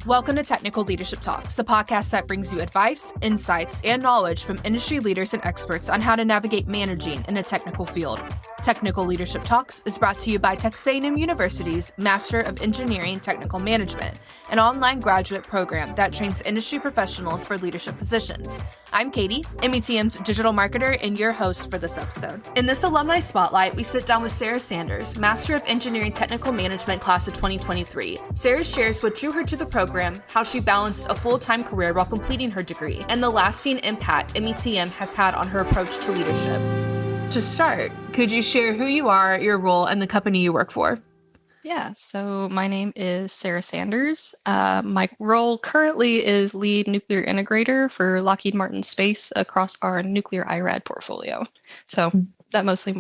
Welcome to Technical Leadership Talks, the podcast that brings you advice, insights, and knowledge from industry leaders and experts on how to navigate managing in a technical field. Technical Leadership Talks is brought to you by Texas A&M University's Master of Engineering Technical Management, an online graduate program that trains industry professionals for leadership positions. I'm Katie, METM's digital marketer and your host for this episode. In this Alumni Spotlight, we sit down with Sara Sanders, Master of Engineering Technical Management class of 2023. Sara shares what drew her to the program, how she balanced a full-time career while completing her degree, and the lasting impact METM has had on her approach to leadership. To start, could you share who you are, your role, and the company you work for? Yeah, so my name is Sara Sanders. My role currently is lead nuclear integrator for Lockheed Martin Space across our nuclear IRAD portfolio. So that mostly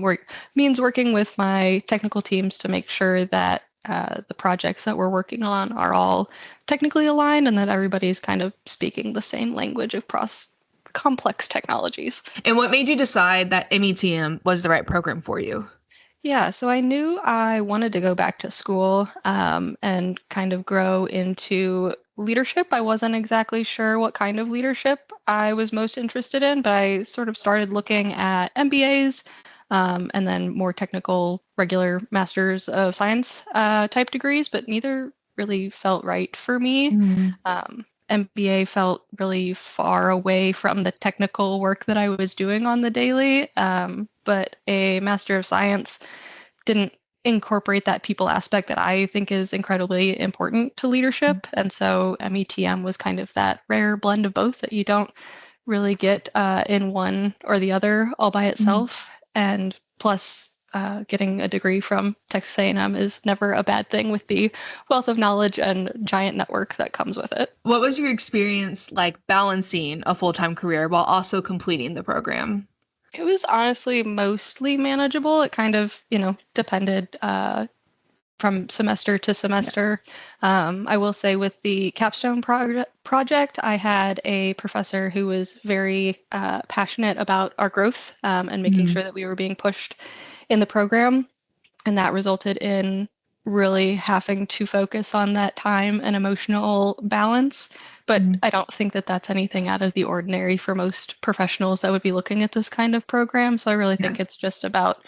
means working with my technical teams to make sure that the projects that we're working on are all technically aligned and that everybody's kind of speaking the same language across complex technologies. And what made you decide that METM was the right program for you? Yeah, so I knew I wanted to go back to school and kind of grow into leadership. I wasn't exactly sure what kind of leadership I was most interested in, but I sort of started looking at MBAs and then more technical, regular Masters of Science type degrees, but neither really felt right for me. MBA felt really far away from the technical work that I was doing on the daily, but a Master of Science didn't incorporate that people aspect that I think is incredibly important to leadership. And so METM was kind of that rare blend of both that you don't really get in one or the other all by itself. And plus, getting a degree from Texas A&M is never a bad thing with the wealth of knowledge and giant network that comes with it. What was your experience like balancing a full-time career while also completing the program? It was honestly mostly manageable. It kind of, depended from semester to semester. I will say with the capstone project, I had a professor who was very passionate about our growth and making sure that we were being pushed in the program. And that resulted in really having to focus on that time and emotional balance. But I don't think that that's anything out of the ordinary for most professionals that would be looking at this kind of program. So I really think it's just about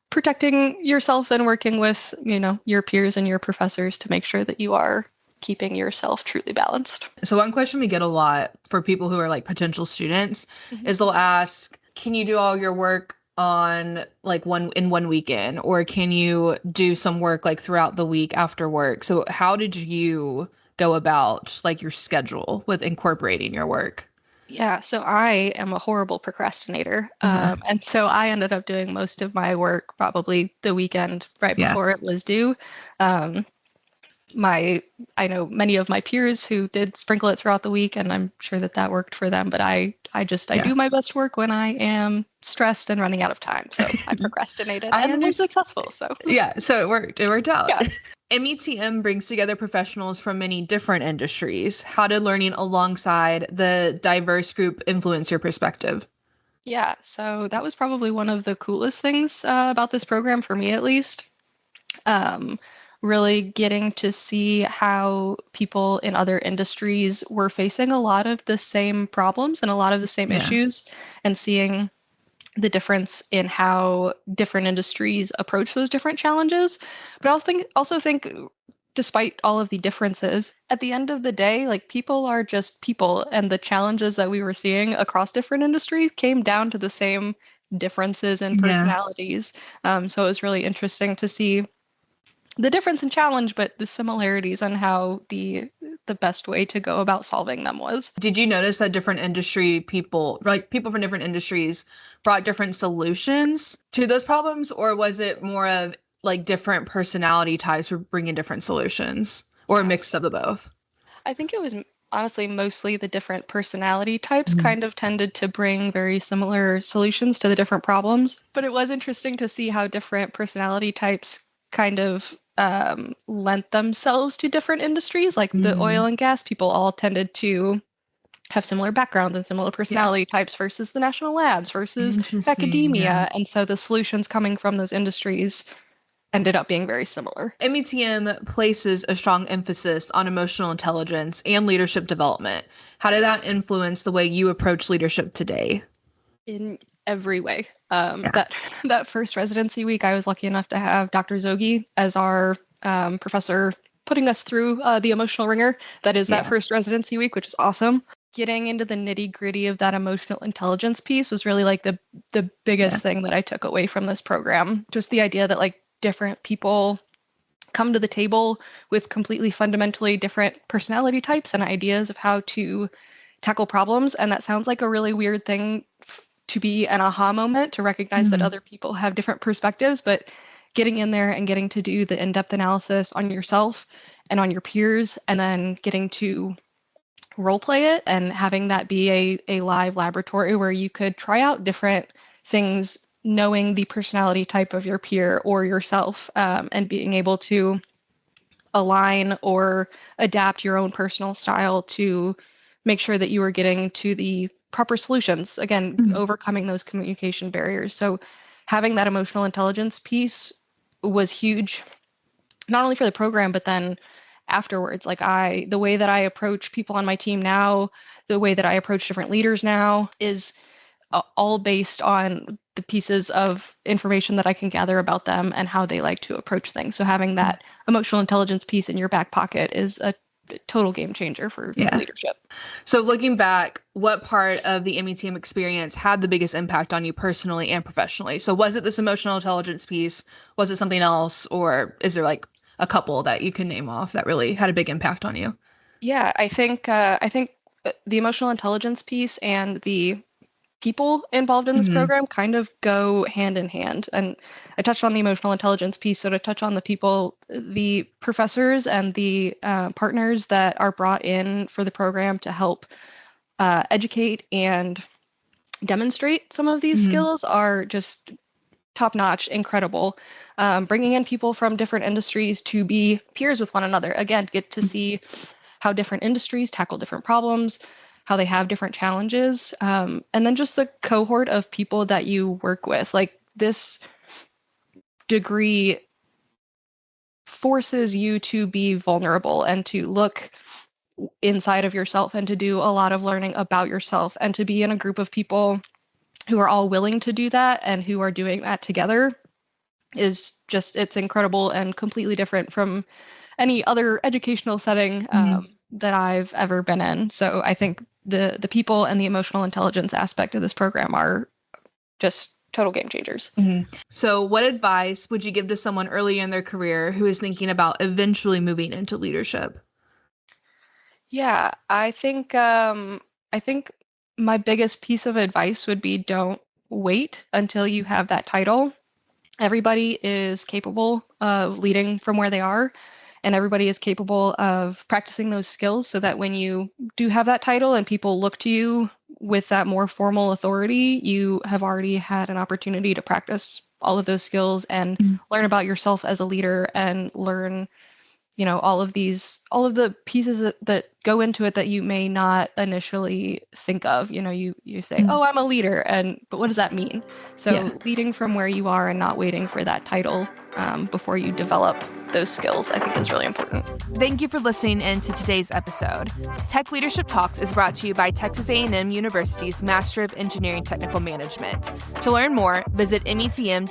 protecting yourself and working with, your peers and your professors to make sure that you are keeping yourself truly balanced. So one question we get a lot for people who are like potential students is they'll ask, can you do all your work on like one weekend, or can you do some work like throughout the week after work? So how did you go about like your schedule with incorporating your work? Yeah, so I am a horrible procrastinator. And so I ended up doing most of my work probably the weekend right before it was due. I know many of my peers who did sprinkle it throughout the week, and I'm sure that worked for them. But I do my best work when I am stressed and running out of time. So I procrastinated and was successful. So so it worked out. Yeah. METM brings together professionals from many different industries. How did learning alongside the diverse group influence your perspective? Yeah, so that was probably one of the coolest things about this program, for me at least. Really getting to see how people in other industries were facing a lot of the same problems and a lot of the same issues, and seeing the difference in how different industries approach those different challenges. But I also think despite all of the differences, at the end of the day, like, people are just people, and the challenges that we were seeing across different industries came down to the same differences in personalities. So it was really interesting to see the difference in challenge, but the similarities and how the best way to go about solving them was. Did you notice that different industry people, like people from different industries, brought different solutions to those problems? Or was it more of like different personality types were bringing different solutions, or a mix of the both? I think it was honestly mostly the different personality types kind of tended to bring very similar solutions to the different problems. But it was interesting to see how different personality types kind of lent themselves to different industries. Like the oil and gas people all tended to have similar backgrounds and similar personality types versus the national labs versus academia. And so the solutions coming from those industries ended up being very similar. METM places a strong emphasis on emotional intelligence and leadership development. How did that influence the way you approach leadership today? In every way. That first residency week, I was lucky enough to have Dr. Zogi as our professor putting us through the emotional ringer that is that first residency week, which is awesome. Getting into the nitty-gritty of that emotional intelligence piece was really like the biggest thing that I took away from this program. Just the idea that like different people come to the table with completely fundamentally different personality types and ideas of how to tackle problems. And that sounds like a really weird thing to be an aha moment, to recognize that other people have different perspectives, but getting in there and getting to do the in-depth analysis on yourself and on your peers, and then getting to role play it and having that be a live laboratory where you could try out different things, knowing the personality type of your peer or yourself, and being able to align or adapt your own personal style to make sure that you are getting to the proper solutions. Again, overcoming those communication barriers. So having that emotional intelligence piece was huge, not only for the program, but then afterwards. Like the way that I approach people on my team now, the way that I approach different leaders now is all based on the pieces of information that I can gather about them and how they like to approach things. So having that emotional intelligence piece in your back pocket is a total game changer for leadership. So looking back, what part of the METM experience had the biggest impact on you personally and professionally? So was it this emotional intelligence piece? Was it something else? Or is there like a couple that you can name off that really had a big impact on you? Yeah, I think the emotional intelligence piece and the people involved in this program kind of go hand in hand. And I touched on the emotional intelligence piece. So to touch on the people, the professors and the partners that are brought in for the program to help educate and demonstrate some of these skills are just top-notch, incredible. Bringing in people from different industries to be peers with one another. Again, get to see how different industries tackle different problems, how they have different challenges, and then just the cohort of people that you work with. Like this degree forces you to be vulnerable and to look inside of yourself and to do a lot of learning about yourself and to be in a group of people who are all willing to do that and who are doing that together is just, it's incredible and completely different from any other educational setting that I've ever been in. So I think the people and the emotional intelligence aspect of this program are just total game changers. So what advice would you give to someone early in their career who is thinking about eventually moving into leadership? Yeah, I think my biggest piece of advice would be don't wait until you have that title. Everybody is capable of leading from where they are, and everybody is capable of practicing those skills so that when you do have that title and people look to you with that more formal authority, you have already had an opportunity to practice all of those skills and learn about yourself as a leader and learn, you know, all of the pieces that go into it that you may not initially think of. You know, you say, oh, I'm a leader, but what does that mean? So leading from where you are and not waiting for that title before you develop those skills, I think is really important. Thank you for listening in to today's episode. Tech Leadership Talks is brought to you by Texas A&M University's Master of Engineering Technical Management. To learn more, visit metm.tamu.edu.